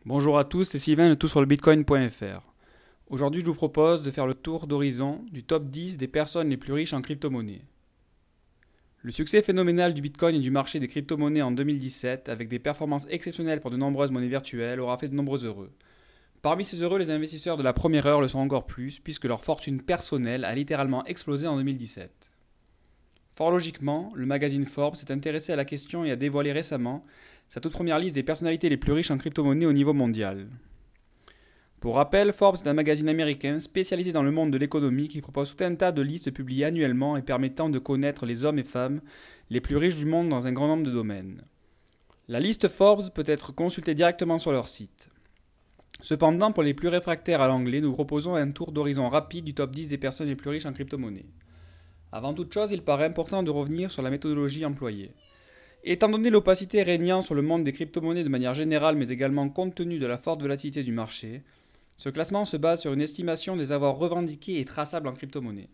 Bonjour à tous, c'est Sylvain de toutsurlebitcoin.fr. Aujourd'hui, je vous propose de faire le tour d'horizon du top 10 des personnes les plus riches en crypto-monnaies. Le succès phénoménal du Bitcoin et du marché des crypto-monnaies en 2017, avec des performances exceptionnelles pour de nombreuses monnaies virtuelles, aura fait de nombreux heureux. Parmi ces heureux, les investisseurs de la première heure le sont encore plus, puisque leur fortune personnelle a littéralement explosé en 2017. Fort logiquement, le magazine Forbes s'est intéressé à la question et a dévoilé récemment sa toute première liste des personnalités les plus riches en crypto-monnaies au niveau mondial. Pour rappel, Forbes est un magazine américain spécialisé dans le monde de l'économie qui propose tout un tas de listes publiées annuellement et permettant de connaître les hommes et femmes les plus riches du monde dans un grand nombre de domaines. La liste Forbes peut être consultée directement sur leur site. Cependant, pour les plus réfractaires à l'anglais, nous proposons un tour d'horizon rapide du top 10 des personnes les plus riches en crypto-monnaies. Avant toute chose, il paraît important de revenir sur la méthodologie employée. Étant donné l'opacité régnant sur le monde des crypto-monnaies de manière générale, mais également compte tenu de la forte volatilité du marché, ce classement se base sur une estimation des avoirs revendiqués et traçables en crypto-monnaies.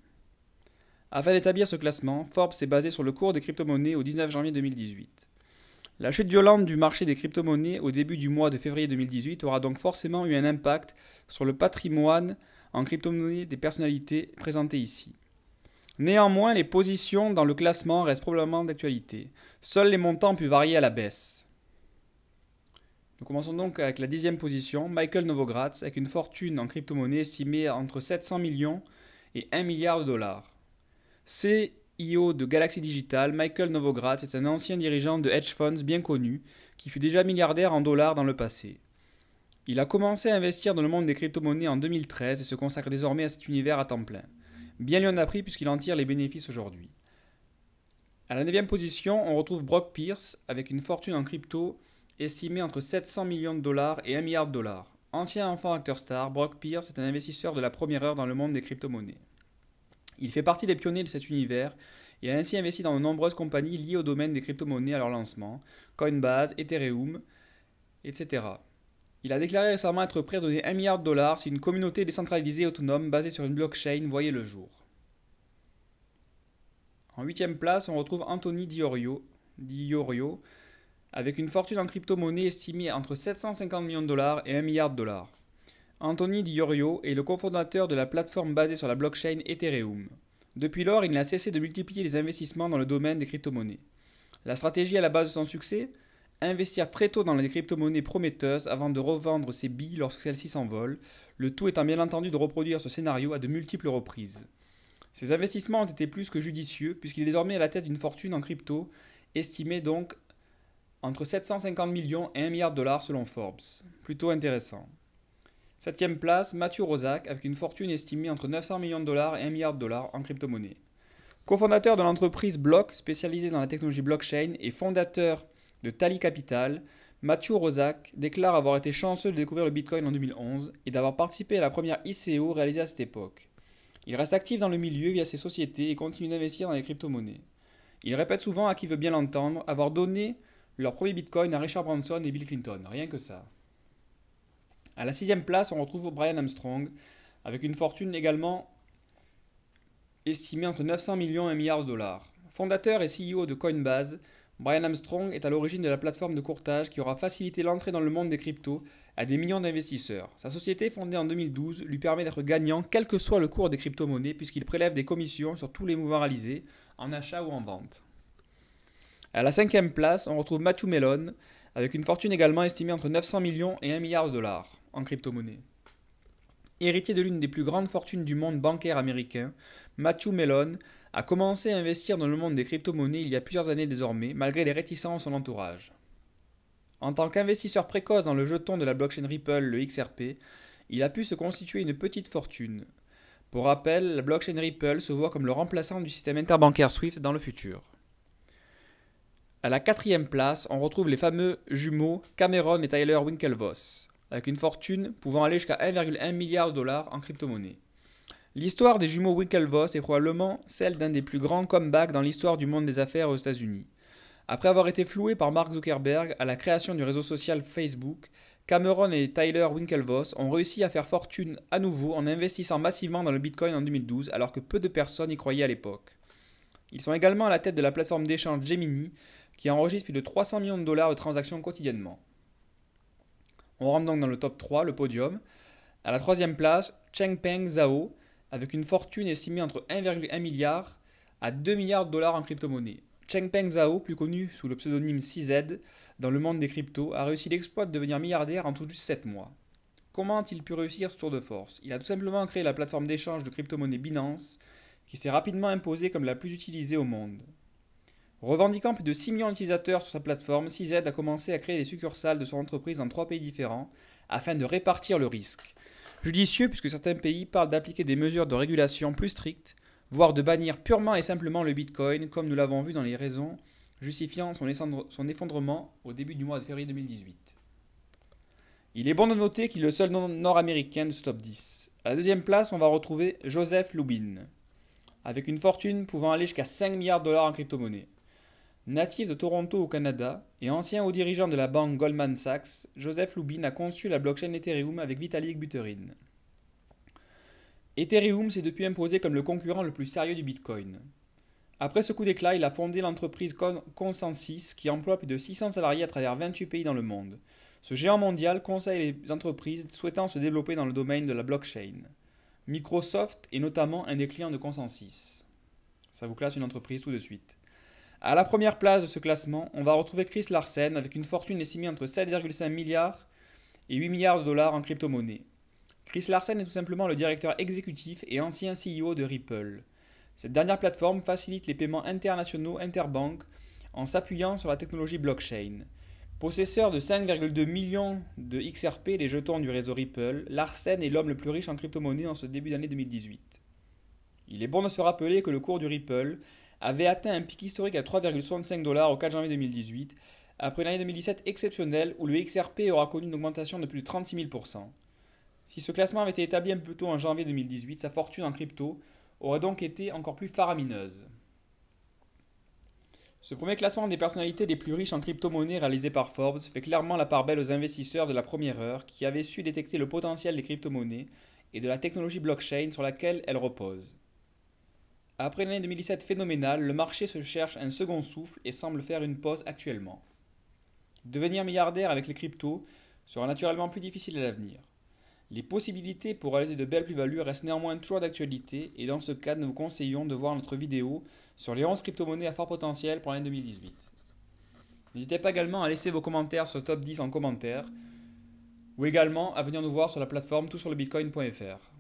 Afin d'établir ce classement, Forbes s'est basé sur le cours des crypto-monnaies au 19 janvier 2018. La chute violente du marché des crypto-monnaies au début du mois de février 2018 aura donc forcément eu un impact sur le patrimoine en crypto-monnaies des personnalités présentées ici. Néanmoins, les positions dans le classement restent probablement d'actualité. Seuls les montants ont pu varier à la baisse. Nous commençons donc avec la 10e position, Michael Novogratz, avec une fortune en crypto-monnaie estimée entre 700 millions et 1 milliard de dollars. CEO de Galaxy Digital, Michael Novogratz est un ancien dirigeant de hedge funds bien connu qui fut déjà milliardaire en dollars dans le passé. Il a commencé à investir dans le monde des crypto-monnaies en 2013 et se consacre désormais à cet univers à temps plein. Bien lui en a pris puisqu'il en tire les bénéfices aujourd'hui. À la 9e position, on retrouve Brock Pierce avec une fortune en crypto estimée entre 700 millions de dollars et 1 milliard de dollars. Ancien enfant acteur star, Brock Pierce est un investisseur de la première heure dans le monde des crypto-monnaies. Il fait partie des pionniers de cet univers et a ainsi investi dans de nombreuses compagnies liées au domaine des crypto-monnaies à leur lancement, Coinbase, Ethereum, etc. Il a déclaré récemment être prêt à donner 1 milliard de dollars si une communauté décentralisée autonome basée sur une blockchain voyait le jour. En 8e place, on retrouve Anthony Di Iorio avec une fortune en crypto-monnaie estimée entre 750 millions de dollars et 1 milliard de dollars. Anthony Di Iorio est le cofondateur de la plateforme basée sur la blockchain Ethereum. Depuis lors, il n'a cessé de multiplier les investissements dans le domaine des crypto-monnaies. La stratégie à la base de son succès? Investir très tôt dans les crypto-monnaies prometteuses avant de revendre ses billes lorsque celles-ci s'envolent, le tout étant bien entendu de reproduire ce scénario à de multiples reprises. Ces investissements ont été plus que judicieux puisqu'il est désormais à la tête d'une fortune en crypto, estimée donc entre 750 millions et 1 milliard de dollars selon Forbes. Plutôt intéressant. 7e place, Matthew Roszak avec une fortune estimée entre 900 millions de dollars et 1 milliard de dollars en crypto-monnaie. Cofondateur de l'entreprise Block spécialisée dans la technologie blockchain et fondateur de Tally Capital, Matthew Roszak déclare avoir été chanceux de découvrir le Bitcoin en 2011 et d'avoir participé à la première ICO réalisée à cette époque. Il reste actif dans le milieu via ses sociétés et continue d'investir dans les crypto-monnaies. Il répète souvent à qui veut bien l'entendre avoir donné leur premier Bitcoin à Richard Branson et Bill Clinton, rien que ça. À la 6e place, on retrouve Brian Armstrong avec une fortune également estimée entre 900 millions et 1 milliard de dollars. Fondateur et CEO de Coinbase, Brian Armstrong est à l'origine de la plateforme de courtage qui aura facilité l'entrée dans le monde des cryptos à des millions d'investisseurs. Sa société, fondée en 2012, lui permet d'être gagnant quel que soit le cours des crypto-monnaies puisqu'il prélève des commissions sur tous les mouvements réalisés, en achat ou en vente. À la 5e place, on retrouve Matthew Mellon avec une fortune également estimée entre 900 millions et 1 milliard de dollars en crypto-monnaies. Héritier de l'une des plus grandes fortunes du monde bancaire américain, Matthew Mellon a commencé à investir dans le monde des crypto-monnaies il y a plusieurs années désormais, malgré les réticences de son entourage. En tant qu'investisseur précoce dans le jeton de la blockchain Ripple, le XRP, il a pu se constituer une petite fortune. Pour rappel, la blockchain Ripple se voit comme le remplaçant du système interbancaire SWIFT dans le futur. À la 4e place, on retrouve les fameux jumeaux Cameron et Tyler Winklevoss, avec une fortune pouvant aller jusqu'à 1,1 milliard de dollars en crypto-monnaie. L'histoire des jumeaux Winklevoss est probablement celle d'un des plus grands comebacks dans l'histoire du monde des affaires aux États-Unis. Après avoir été floués par Mark Zuckerberg à la création du réseau social Facebook, Cameron et Tyler Winklevoss ont réussi à faire fortune à nouveau en investissant massivement dans le Bitcoin en 2012 alors que peu de personnes y croyaient à l'époque. Ils sont également à la tête de la plateforme d'échange Gemini qui enregistre plus de 300 millions de dollars de transactions quotidiennement. On rentre donc dans le top 3, le podium. À la troisième place, Changpeng Zhao, avec une fortune estimée entre 1,1 milliard à 2 milliards de dollars en crypto-monnaie. Changpeng Zhao, plus connu sous le pseudonyme CZ dans le monde des cryptos, a réussi l'exploit de devenir milliardaire en tout juste 7 mois. Comment a-t-il pu réussir ce tour de force? Il a tout simplement créé la plateforme d'échange de crypto-monnaie Binance, qui s'est rapidement imposée comme la plus utilisée au monde. Revendiquant plus de 6 millions d'utilisateurs sur sa plateforme, CZ a commencé à créer des succursales de son entreprise dans 3 pays différents afin de répartir le risque. Judicieux puisque certains pays parlent d'appliquer des mesures de régulation plus strictes, voire de bannir purement et simplement le Bitcoin, comme nous l'avons vu dans les raisons justifiant son effondrement au début du mois de février 2018. Il est bon de noter qu'il est le seul nord-américain de ce top 10. À la deuxième place, on va retrouver Joseph Lubin, avec une fortune pouvant aller jusqu'à 5 milliards de dollars en crypto-monnaie. Natif de Toronto au Canada et ancien haut dirigeant de la banque Goldman Sachs, Joseph Lubin a conçu la blockchain Ethereum avec Vitalik Buterin. Ethereum s'est depuis imposé comme le concurrent le plus sérieux du Bitcoin. Après ce coup d'éclat, il a fondé l'entreprise Consensys qui emploie plus de 600 salariés à travers 28 pays dans le monde. Ce géant mondial conseille les entreprises souhaitant se développer dans le domaine de la blockchain. Microsoft est notamment un des clients de Consensys. Ça vous classe une entreprise tout de suite. À la première place de ce classement, on va retrouver Chris Larsen avec une fortune estimée entre 7,5 milliards et 8 milliards de dollars en crypto-monnaie. Chris Larsen est tout simplement le directeur exécutif et ancien CEO de Ripple. Cette dernière plateforme facilite les paiements internationaux interbanques en s'appuyant sur la technologie blockchain. Possesseur de 5,2 millions de XRP, les jetons du réseau Ripple, Larsen est l'homme le plus riche en crypto-monnaie en ce début d'année 2018. Il est bon de se rappeler que le cours du Ripple avait atteint un pic historique à 3,65 $ au 4 janvier 2018, après l'année 2017 exceptionnelle où le XRP aura connu une augmentation de plus de 36 000%. Si ce classement avait été établi un peu plus tôt en janvier 2018, sa fortune en crypto aurait donc été encore plus faramineuse. Ce premier classement des personnalités les plus riches en crypto-monnaies réalisé par Forbes fait clairement la part belle aux investisseurs de la première heure qui avaient su détecter le potentiel des crypto-monnaies et de la technologie blockchain sur laquelle elles reposent. Après l'année 2017 phénoménale, le marché se cherche un second souffle et semble faire une pause actuellement. Devenir milliardaire avec les cryptos sera naturellement plus difficile à l'avenir. Les possibilités pour réaliser de belles plus-values restent néanmoins toujours d'actualité et dans ce cadre, nous vous conseillons de voir notre vidéo sur les 11 crypto-monnaies à fort potentiel pour l'année 2018. N'hésitez pas également à laisser vos commentaires sur Top 10 en commentaire ou également à venir nous voir sur la plateforme toutsurlebitcoin.fr.